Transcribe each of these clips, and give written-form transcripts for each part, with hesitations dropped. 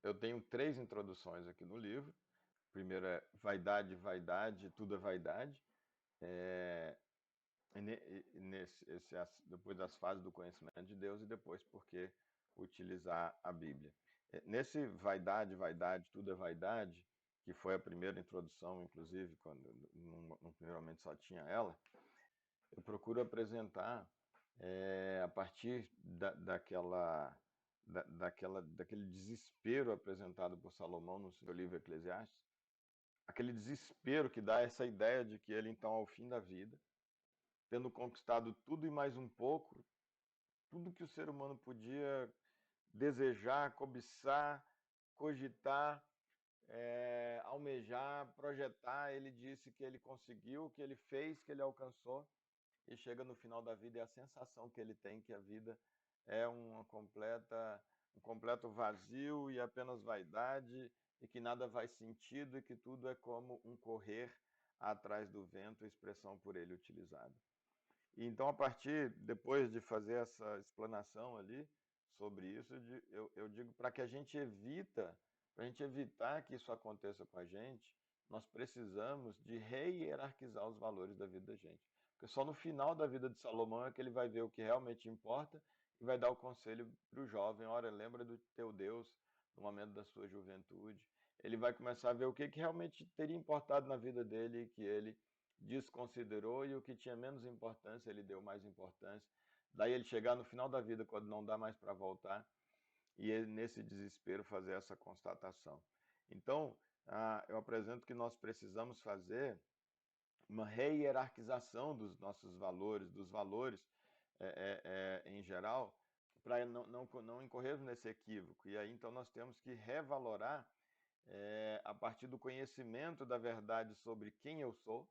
eu tenho 3 introduções aqui no livro. Primeiro é vaidade, vaidade, tudo é vaidade. Depois das fases do conhecimento de Deus e depois por que utilizar a Bíblia. Nesse vaidade, vaidade, tudo é vaidade, que foi a primeira introdução, inclusive, quando no primeiro momento só tinha ela, eu procuro apresentar a partir daquele desespero apresentado por Salomão no seu livro Eclesiastes, aquele desespero que dá essa ideia de que ele, então, ao fim da vida, tendo conquistado tudo e mais um pouco, tudo que o ser humano podia desejar, cobiçar, cogitar, almejar, projetar, ele disse que ele conseguiu, que ele fez, que ele alcançou, e chega no final da vida e a sensação que ele tem que a vida é um completo vazio e apenas vaidade, e que nada faz sentido e que tudo é como um correr atrás do vento, expressão por ele utilizada. E então, a partir, depois de fazer essa explanação ali sobre isso, eu digo para que a gente para a gente evitar que isso aconteça com a gente, nós precisamos de rehierarquizar os valores da vida da gente. Porque só no final da vida de Salomão é que ele vai ver o que realmente importa e vai dar o conselho para o jovem: olha, lembra do teu Deus no momento da sua juventude. Ele vai começar a ver o que realmente teria importado na vida dele e que ele desconsiderou, e o que tinha menos importância ele deu mais importância. Daí ele chegar no final da vida, quando não dá mais para voltar, e ele, nesse desespero, fazer essa constatação. Então, eu apresento que nós precisamos fazer uma rehierarquização dos nossos valores, dos valores em geral, para não incorrermos nesse equívoco. E aí, então, nós temos que revalorar a partir do conhecimento da verdade sobre quem eu sou,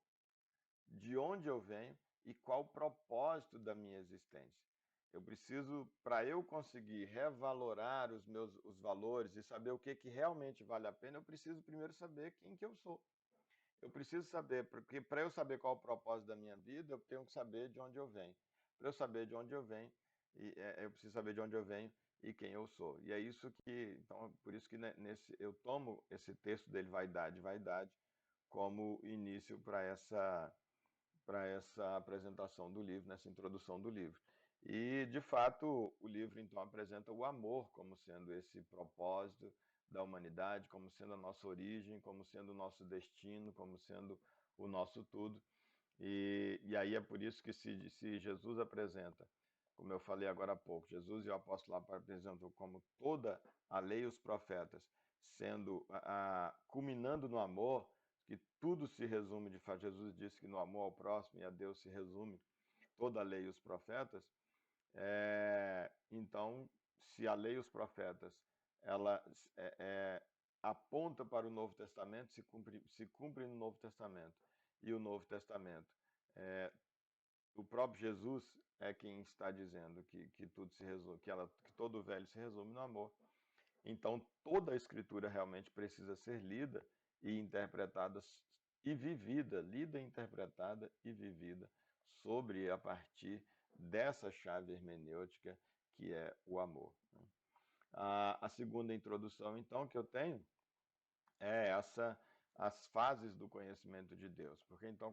de onde eu venho e qual o propósito da minha existência. Eu preciso, para eu conseguir revalorar os valores e saber o que realmente vale a pena, eu preciso primeiro saber quem que eu sou. Eu preciso saber, porque para eu saber qual é o propósito da minha vida, eu tenho que saber de onde eu venho. Para eu saber de onde eu venho, eu preciso saber de onde eu venho e quem eu sou. E é isso que, então, por isso que eu tomo esse texto dele, vaidade, vaidade, como início para essa apresentação do livro, nessa introdução do livro. E, de fato, o livro, então, apresenta o amor como sendo esse propósito da humanidade, como sendo a nossa origem, como sendo o nosso destino, como sendo o nosso tudo. E aí é por isso que se Jesus apresenta, como eu falei agora há pouco, Jesus e o apóstolo apresentam como toda a lei e os profetas, sendo culminando no amor, que tudo se resume, de fato, Jesus disse que no amor ao próximo e a Deus se resume toda a lei e os profetas. Então, se a lei e os profetas ela aponta para o Novo Testamento, se cumpre no Novo Testamento, e o Novo Testamento, o próprio Jesus é quem está dizendo que tudo se resume, que todo o velho se resume no amor. Então, toda a Escritura realmente precisa ser lida e interpretada e vivida, lida, interpretada e vivida a partir dessa chave hermenêutica que é o amor. A segunda introdução, então, que eu tenho é as fases do conhecimento de Deus. Porque então,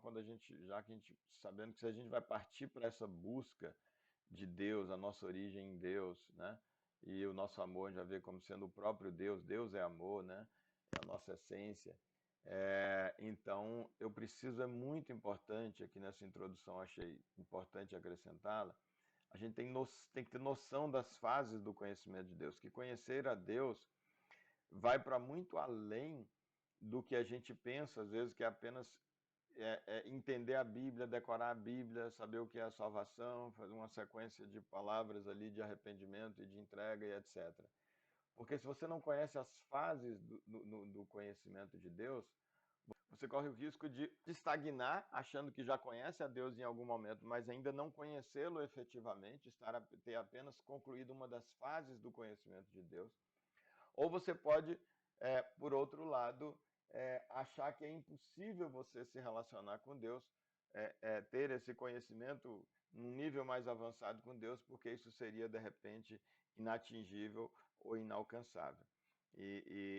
sabendo que se a gente vai partir para essa busca de Deus, a nossa origem em Deus, né? E o nosso amor já vê como sendo o próprio Deus, Deus é amor, né? É a nossa essência. Então, é muito importante, aqui nessa introdução achei importante acrescentá-la, a gente tem que ter noção das fases do conhecimento de Deus, que conhecer a Deus vai para muito além do que a gente pensa, às vezes, que é apenas entender a Bíblia, decorar a Bíblia, saber o que é a salvação, fazer uma sequência de palavras ali de arrependimento e de entrega e etc. Porque se você não conhece as fases do conhecimento de Deus, você corre o risco de estagnar, achando que já conhece a Deus em algum momento, mas ainda não conhecê-lo efetivamente, ter apenas concluído uma das fases do conhecimento de Deus. Ou você pode, por outro lado, achar que é impossível você se relacionar com Deus, ter esse conhecimento num nível mais avançado com Deus, porque isso seria, de repente, inatingível ou inalcançável.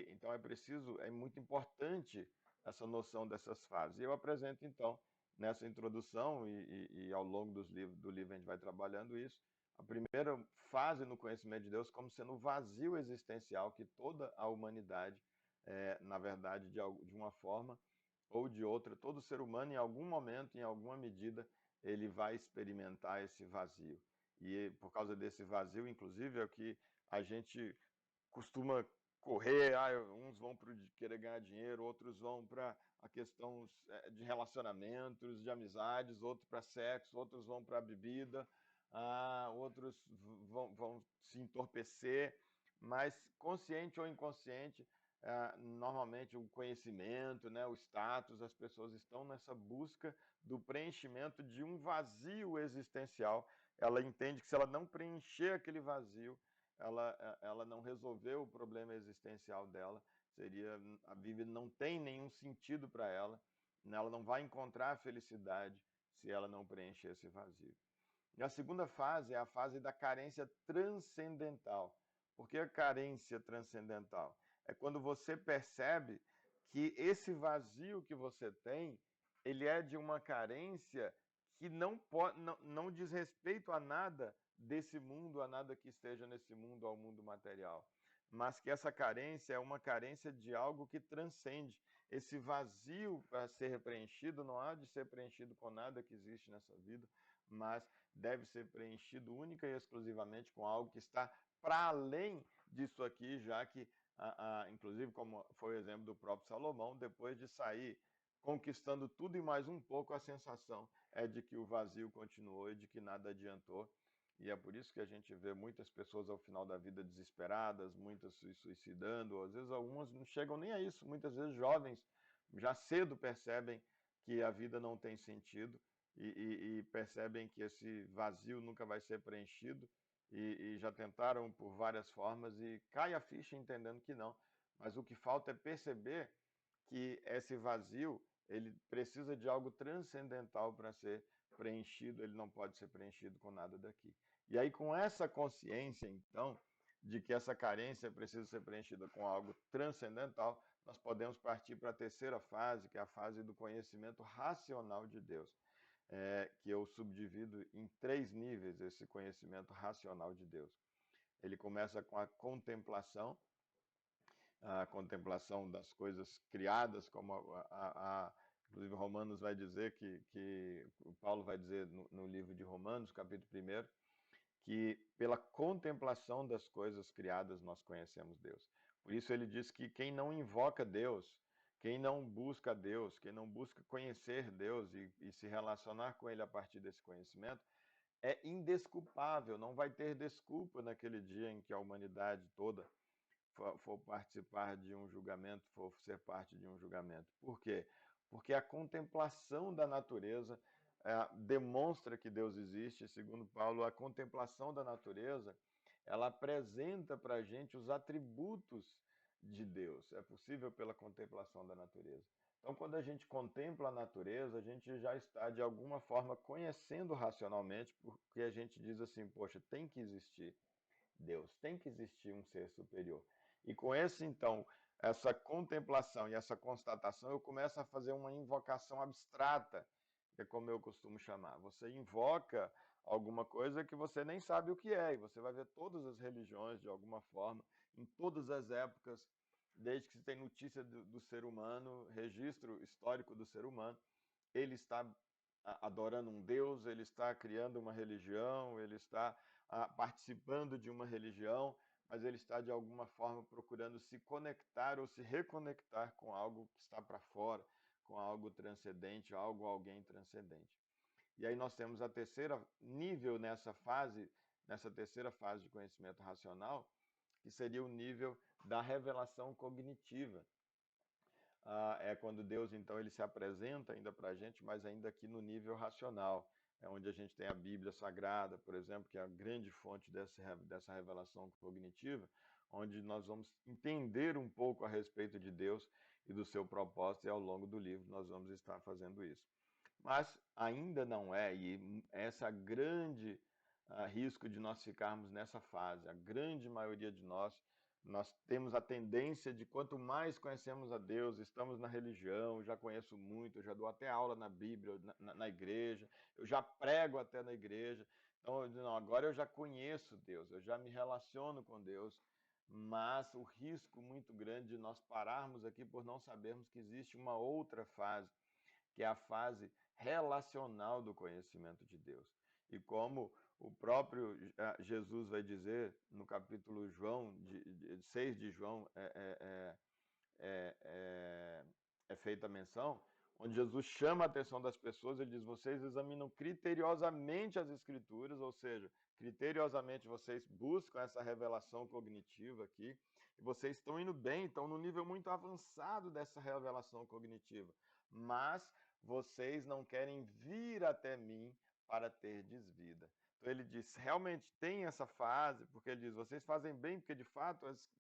Então é muito importante essa noção dessas fases. E eu apresento então nessa introdução e ao longo do livro a gente vai trabalhando isso. A primeira fase no conhecimento de Deus como sendo o vazio existencial que toda a humanidade, na verdade, de uma forma ou de outra, todo ser humano em algum momento, em alguma medida, ele vai experimentar esse vazio. E por causa desse vazio, inclusive, é o que a gente costuma correr, uns vão para querer ganhar dinheiro, outros vão para a questão de relacionamentos, de amizades, outros para sexo, outros vão para a bebida, outros vão se entorpecer, mas consciente ou inconsciente, normalmente o conhecimento, né, o status, as pessoas estão nessa busca do preenchimento de um vazio existencial. Ela entende que se ela não preencher aquele vazio, ela não resolveu o problema existencial dela, a Bíblia não tem nenhum sentido para ela, né? Ela não vai encontrar a felicidade se ela não preencher esse vazio. E a segunda fase é a fase da carência transcendental. Por que a carência transcendental? É quando você percebe que esse vazio que você tem, ele é de uma carência que não diz respeito a nada desse mundo, a nada que esteja nesse mundo, ao mundo material. Mas que essa carência é uma carência de algo que transcende. Esse vazio para ser preenchido não há de ser preenchido com nada que existe nessa vida, mas deve ser preenchido única e exclusivamente com algo que está para além disso aqui, já que, inclusive, como foi o exemplo do próprio Salomão, depois de sair conquistando tudo e mais um pouco, a sensação é de que o vazio continuou e de que nada adiantou. E é por isso que a gente vê muitas pessoas ao final da vida desesperadas, muitas se suicidando, às vezes algumas não chegam nem a isso, muitas vezes jovens já cedo percebem que a vida não tem sentido e percebem que esse vazio nunca vai ser preenchido e já tentaram por várias formas e cai a ficha entendendo que não. Mas o que falta é perceber que esse vazio ele precisa de algo transcendental para ser preenchido, ele não pode ser preenchido com nada daqui. E aí, com essa consciência, então, de que essa carência precisa ser preenchida com algo transcendental, nós podemos partir para a terceira fase, que é a fase do conhecimento racional de Deus, que eu subdivido em 3 níveis esse conhecimento racional de Deus. Ele começa com a contemplação das coisas criadas, como inclusive Romanos vai dizer que o Paulo vai dizer no livro de Romanos, capítulo 1, que pela contemplação das coisas criadas nós conhecemos Deus. Por isso ele diz que quem não invoca Deus, quem não busca Deus, quem não busca conhecer Deus e se relacionar com Ele a partir desse conhecimento, é indesculpável, não vai ter desculpa naquele dia em que a humanidade toda for participar de um julgamento, for ser parte de um julgamento. Por quê? Porque a contemplação da natureza demonstra que Deus existe. Segundo Paulo, a contemplação da natureza, ela apresenta para a gente os atributos de Deus. É possível pela contemplação da natureza. Então, quando a gente contempla a natureza, a gente já está, de alguma forma, conhecendo racionalmente, porque a gente diz assim, poxa, tem que existir Deus, tem que existir um ser superior. E com essa contemplação e essa constatação, eu começo a fazer uma invocação abstrata, que é como eu costumo chamar. Você invoca alguma coisa que você nem sabe o que é, e você vai ver todas as religiões, de alguma forma, em todas as épocas, desde que se tem notícia do ser humano, registro histórico do ser humano, ele está adorando um Deus, ele está criando uma religião, ele está participando de uma religião, mas ele está de alguma forma procurando se conectar ou se reconectar com algo que está para fora, com algo transcendente, alguém transcendente. E aí nós temos a terceira nível nessa terceira fase de conhecimento racional, que seria o nível da revelação cognitiva. É quando Deus, então, ele se apresenta ainda para a gente, mas ainda aqui no nível racional. É onde a gente tem a Bíblia Sagrada, por exemplo, que é a grande fonte dessa revelação cognitiva, onde nós vamos entender um pouco a respeito de Deus e do seu propósito, e ao longo do livro nós vamos estar fazendo isso. Mas ainda não é, e essa grande risco de nós ficarmos nessa fase. A grande maioria de nós Nós temos a tendência de quanto mais conhecemos a Deus, estamos na religião, já conheço muito, já dou até aula na Bíblia, na igreja, eu já prego até na igreja. Então, não, agora eu já conheço Deus, eu já me relaciono com Deus, mas o risco muito grande de nós pararmos aqui por não sabermos que existe uma outra fase, que é a fase relacional do conhecimento de Deus. E como o próprio Jesus vai dizer no capítulo 6 de João, é feita a menção, onde Jesus chama a atenção das pessoas, ele diz, vocês examinam criteriosamente as escrituras, ou seja, criteriosamente vocês buscam essa revelação cognitiva aqui, e vocês estão indo bem, estão no nível muito avançado dessa revelação cognitiva, mas vocês não querem vir até mim para ter desvida. Então ele diz, realmente tem essa fase, porque ele diz, vocês fazem bem, porque de fato as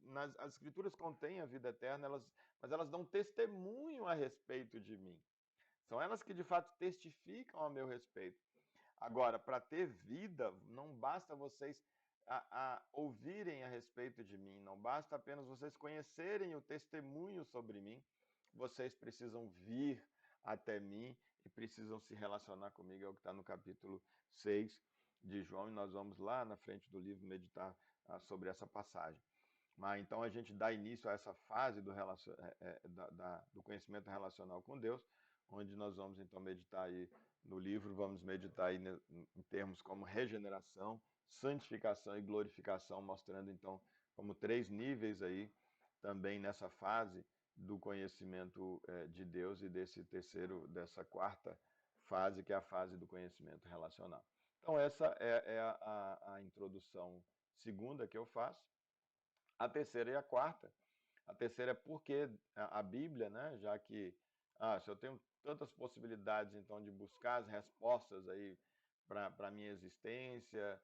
escrituras contêm a vida eterna, mas elas dão testemunho a respeito de mim. São elas que de fato testificam a meu respeito. Agora, para ter vida, não basta vocês ouvirem a respeito de mim, não basta apenas vocês conhecerem o testemunho sobre mim, vocês precisam vir até mim e precisam se relacionar comigo, é o que está no capítulo 6 de João, e nós vamos lá na frente do livro meditar sobre essa passagem. Mas então a gente dá início a essa fase do conhecimento relacional com Deus, onde nós vamos então meditar aí no livro, vamos meditar aí em termos como regeneração, santificação e glorificação, mostrando então como 3 níveis aí também nessa fase do conhecimento de Deus e dessa quarta fase, que é a fase do conhecimento relacional. Então essa é a introdução segunda que eu faço. A terceira e a quarta. A terceira é porque a Bíblia, né, já que se eu tenho tantas possibilidades então de buscar as respostas aí para a minha existência,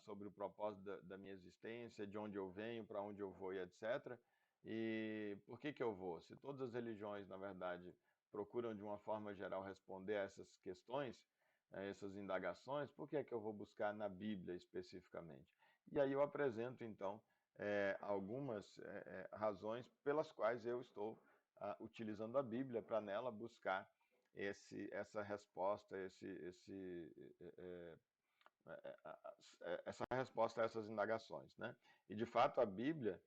sobre o propósito da minha existência, de onde eu venho, para onde eu vou e etc. E por que eu vou? Se todas as religiões, na verdade, procuram de uma forma geral responder a essas questões, a essas indagações, por que eu vou buscar na Bíblia especificamente? E aí eu apresento então algumas razões pelas quais eu estou utilizando a Bíblia para nela buscar essa resposta, essa resposta a essas indagações, né? E de fato a Bíblia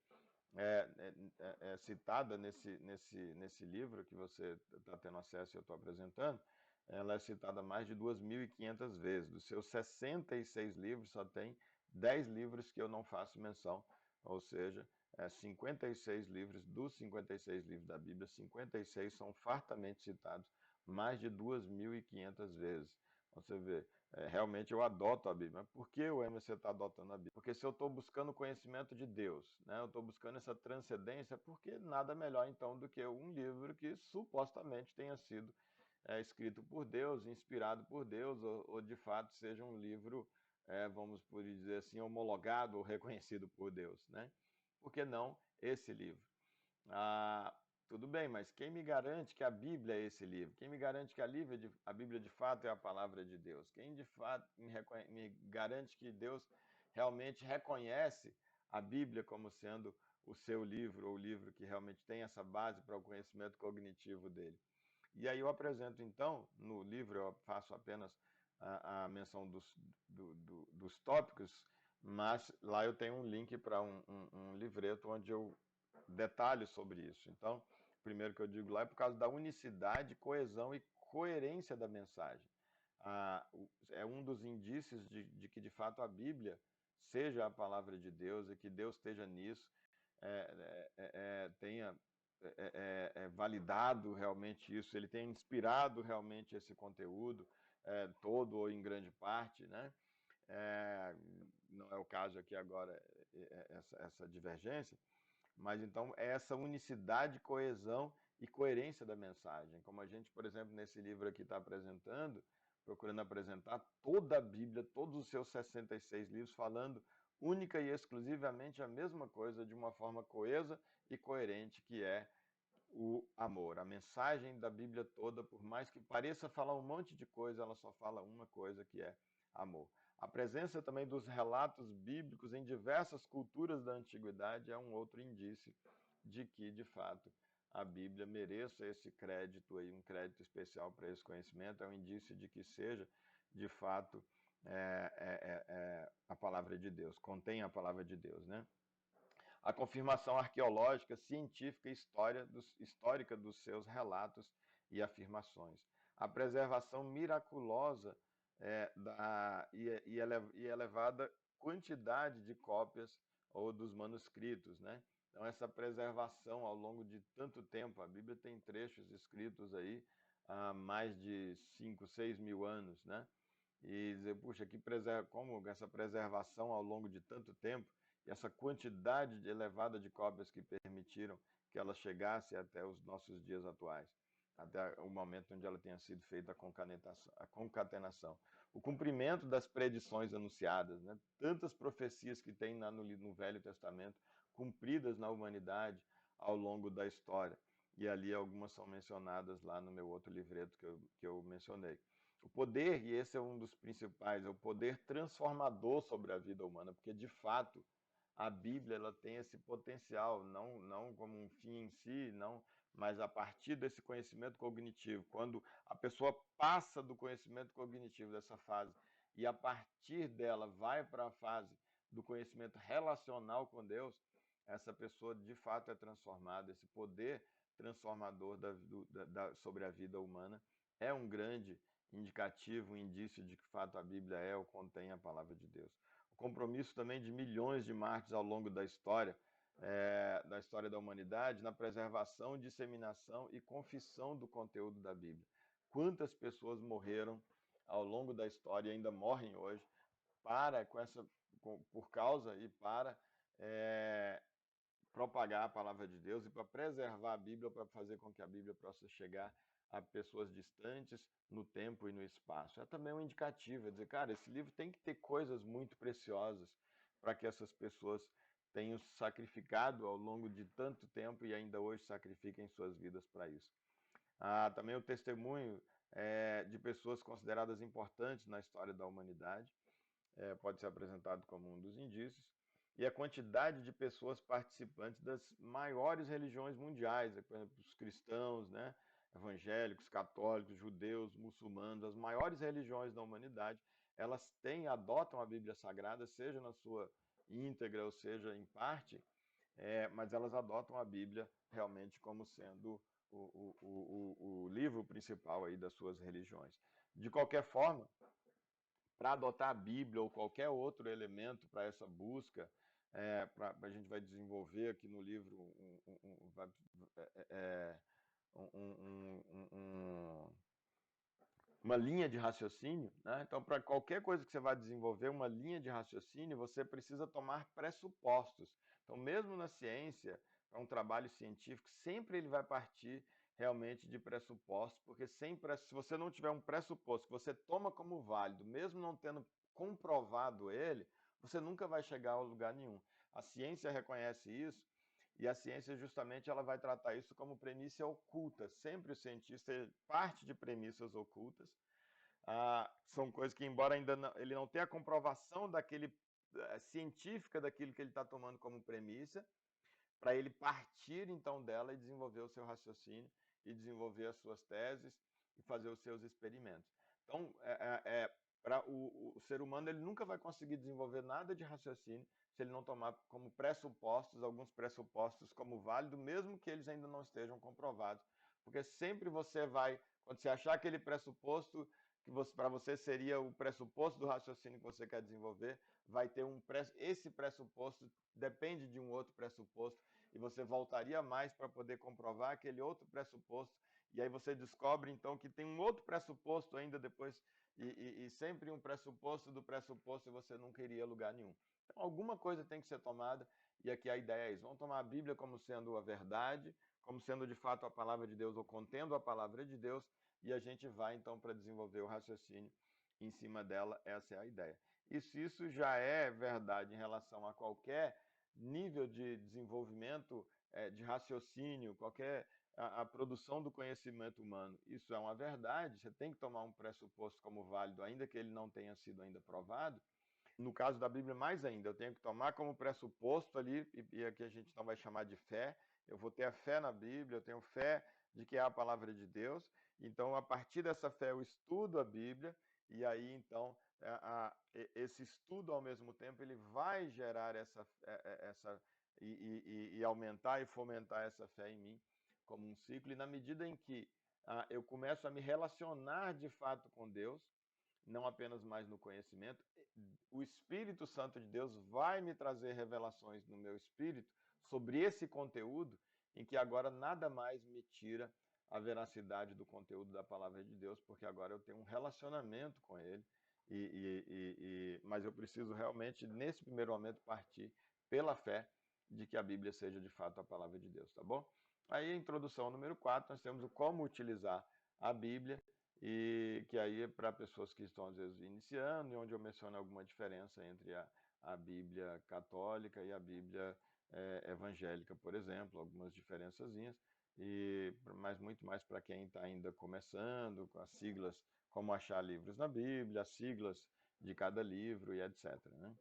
é citada nesse livro que você está tendo acesso e eu estou apresentando, ela é citada mais de 2.500 vezes. Dos seus 66 livros, só tem 10 livros que eu não faço menção, ou seja, 56 livros, dos 56 livros da Bíblia, 56 são fartamente citados mais de 2.500 vezes. Você vê, realmente eu adoto a Bíblia. Mas por que o Emerson está adotando a Bíblia? Porque se eu estou buscando o conhecimento de Deus, né, eu estou buscando essa transcendência, porque nada melhor então do que um livro que supostamente tenha sido escrito por Deus, inspirado por Deus, ou de fato seja um livro, vamos por dizer assim, homologado ou reconhecido por Deus, né? Por que não esse livro? Tudo bem, mas quem me garante que a Bíblia é esse livro? Quem me garante que a Bíblia de fato é a palavra de Deus? Quem de fato me garante que Deus realmente reconhece a Bíblia como sendo o seu livro, ou o livro que realmente tem essa base para o conhecimento cognitivo dele? E aí eu apresento então, no livro eu faço apenas a menção dos tópicos, mas lá eu tenho um link para um livreto onde eu detalho sobre isso. Então, primeiro que eu digo lá é por causa da unicidade, coesão e coerência da mensagem. É um dos indícios de que, de fato, a Bíblia seja a palavra de Deus e que Deus esteja nisso, tenha validado realmente isso, ele tenha inspirado realmente esse conteúdo, todo ou em grande parte, né? Não é o caso aqui agora, essa divergência, mas então é essa unicidade, coesão e coerência da mensagem. Como a gente, por exemplo, nesse livro aqui está apresentando, procurando apresentar toda a Bíblia, todos os seus 66 livros, falando única e exclusivamente a mesma coisa, de uma forma coesa e coerente, que é o amor. A mensagem da Bíblia toda, por mais que pareça falar um monte de coisa, ela só fala uma coisa, que é amor. A presença também dos relatos bíblicos em diversas culturas da antiguidade é um outro indício de que, de fato, a Bíblia mereça esse crédito aí, um crédito especial para esse conhecimento, é um indício de que seja, de fato, a palavra de Deus, contém a palavra de Deus, né? A confirmação arqueológica, científica e histórica dos seus relatos e afirmações. A preservação miraculosa e elevada quantidade de cópias ou dos manuscritos, né? Então, essa preservação ao longo de tanto tempo, a Bíblia tem trechos escritos aí há mais de 5, 6 mil anos, né? E dizer, puxa, como essa preservação ao longo de tanto tempo e essa quantidade elevada de cópias que permitiram que ela chegasse até os nossos dias atuais, até o momento onde ela tenha sido feita a concatenação. O cumprimento das predições anunciadas, né? Tantas profecias que tem no Velho Testamento, cumpridas na humanidade ao longo da história. E ali algumas são mencionadas lá no meu outro livreto que eu mencionei. O poder, e esse é um dos principais, é o poder transformador sobre a vida humana, porque de fato a Bíblia ela tem esse potencial, não como um fim em si, não, mas a partir desse conhecimento cognitivo. Quando a pessoa passa do conhecimento cognitivo dessa fase e a partir dela vai para a fase do conhecimento relacional com Deus, essa pessoa de fato é transformada. Esse poder transformador sobre a vida humana é um grande indicativo, um indício de que de fato a Bíblia é ou contém a palavra de Deus. O compromisso também de milhões de mártires ao longo da história da humanidade, na preservação, disseminação e confissão do conteúdo da Bíblia. Quantas pessoas morreram ao longo da história e ainda morrem hoje por causa e para propagar a palavra de Deus e para preservar a Bíblia, para fazer com que a Bíblia possa chegar a pessoas distantes no tempo e no espaço. É também um indicativo, é dizer, cara, esse livro tem que ter coisas muito preciosas para que essas pessoas tenham sacrificado ao longo de tanto tempo e ainda hoje sacrifiquem suas vidas para isso. Também o testemunho de pessoas consideradas importantes na história da humanidade pode ser apresentado como um dos indícios, e a quantidade de pessoas participantes das maiores religiões mundiais, por exemplo, os cristãos, né, evangélicos, católicos, judeus, muçulmanos, as maiores religiões da humanidade, elas adotam a Bíblia Sagrada, seja na sua íntegra ou seja em parte, mas elas adotam a Bíblia realmente como sendo o livro principal aí das suas religiões. De qualquer forma, para adotar a Bíblia ou qualquer outro elemento para essa busca, a gente vai desenvolver aqui no livro uma linha de raciocínio, né? Então, para qualquer coisa que você vai desenvolver uma linha de raciocínio, você precisa tomar pressupostos. Então, mesmo na ciência, para um trabalho científico, sempre ele vai partir realmente de pressupostos, porque se você não tiver um pressuposto que você toma como válido, mesmo não tendo comprovado ele, você nunca vai chegar a lugar nenhum. A ciência reconhece isso, e a ciência justamente ela vai tratar isso como premissa oculta. Sempre o cientista parte de premissas ocultas. São coisas que, embora ainda ele não tenha a comprovação científica daquilo que ele está tomando como premissa, para ele partir então dela e desenvolver o seu raciocínio e desenvolver as suas teses e fazer os seus experimentos. Então, para o ser humano, ele nunca vai conseguir desenvolver nada de raciocínio se ele não tomar como pressupostos, alguns pressupostos como válido, mesmo que eles ainda não estejam comprovados. Porque sempre você vai, quando você achar aquele pressuposto que para você seria o pressuposto do raciocínio que você quer desenvolver, vai ter esse pressuposto depende de um outro pressuposto e você voltaria mais para poder comprovar aquele outro pressuposto e aí você descobre então que tem um outro pressuposto ainda depois e sempre um pressuposto do pressuposto e você nunca iria a lugar nenhum. Então alguma coisa tem que ser tomada e aqui a ideia é isso. Vamos tomar a Bíblia como sendo a verdade, como sendo de fato a palavra de Deus ou contendo a palavra de Deus e a gente vai então para desenvolver o raciocínio em cima dela, essa é a ideia. E se isso já é verdade em relação a qualquer nível de desenvolvimento de raciocínio, qualquer a produção do conhecimento humano, isso é uma verdade, você tem que tomar um pressuposto como válido, ainda que ele não tenha sido ainda provado, No caso da Bíblia, mais ainda, eu tenho que tomar como pressuposto ali, e aqui a gente não vai chamar de fé, eu vou ter a fé na Bíblia, eu tenho fé de que é a palavra de Deus, então a partir dessa fé eu estudo a Bíblia, e aí então esse estudo ao mesmo tempo ele vai gerar essa e aumentar e fomentar essa fé em mim como um ciclo, e na medida em que eu começo a me relacionar de fato com Deus, não apenas mais no conhecimento, o Espírito Santo de Deus vai me trazer revelações no meu espírito sobre esse conteúdo, em que agora nada mais me tira a veracidade do conteúdo da palavra de Deus, porque agora eu tenho um relacionamento com ele, mas eu preciso realmente, nesse primeiro momento, partir pela fé de que a Bíblia seja de fato a palavra de Deus, tá bom? Aí, a introdução número 4, nós temos o como utilizar a Bíblia, e que aí é para pessoas que estão às vezes iniciando, e onde eu menciono alguma diferença entre a Bíblia católica e a Bíblia evangélica, por exemplo, algumas diferençazinhas, mas muito mais para quem está ainda começando, com as siglas, como achar livros na Bíblia, as siglas de cada livro e etc. Né?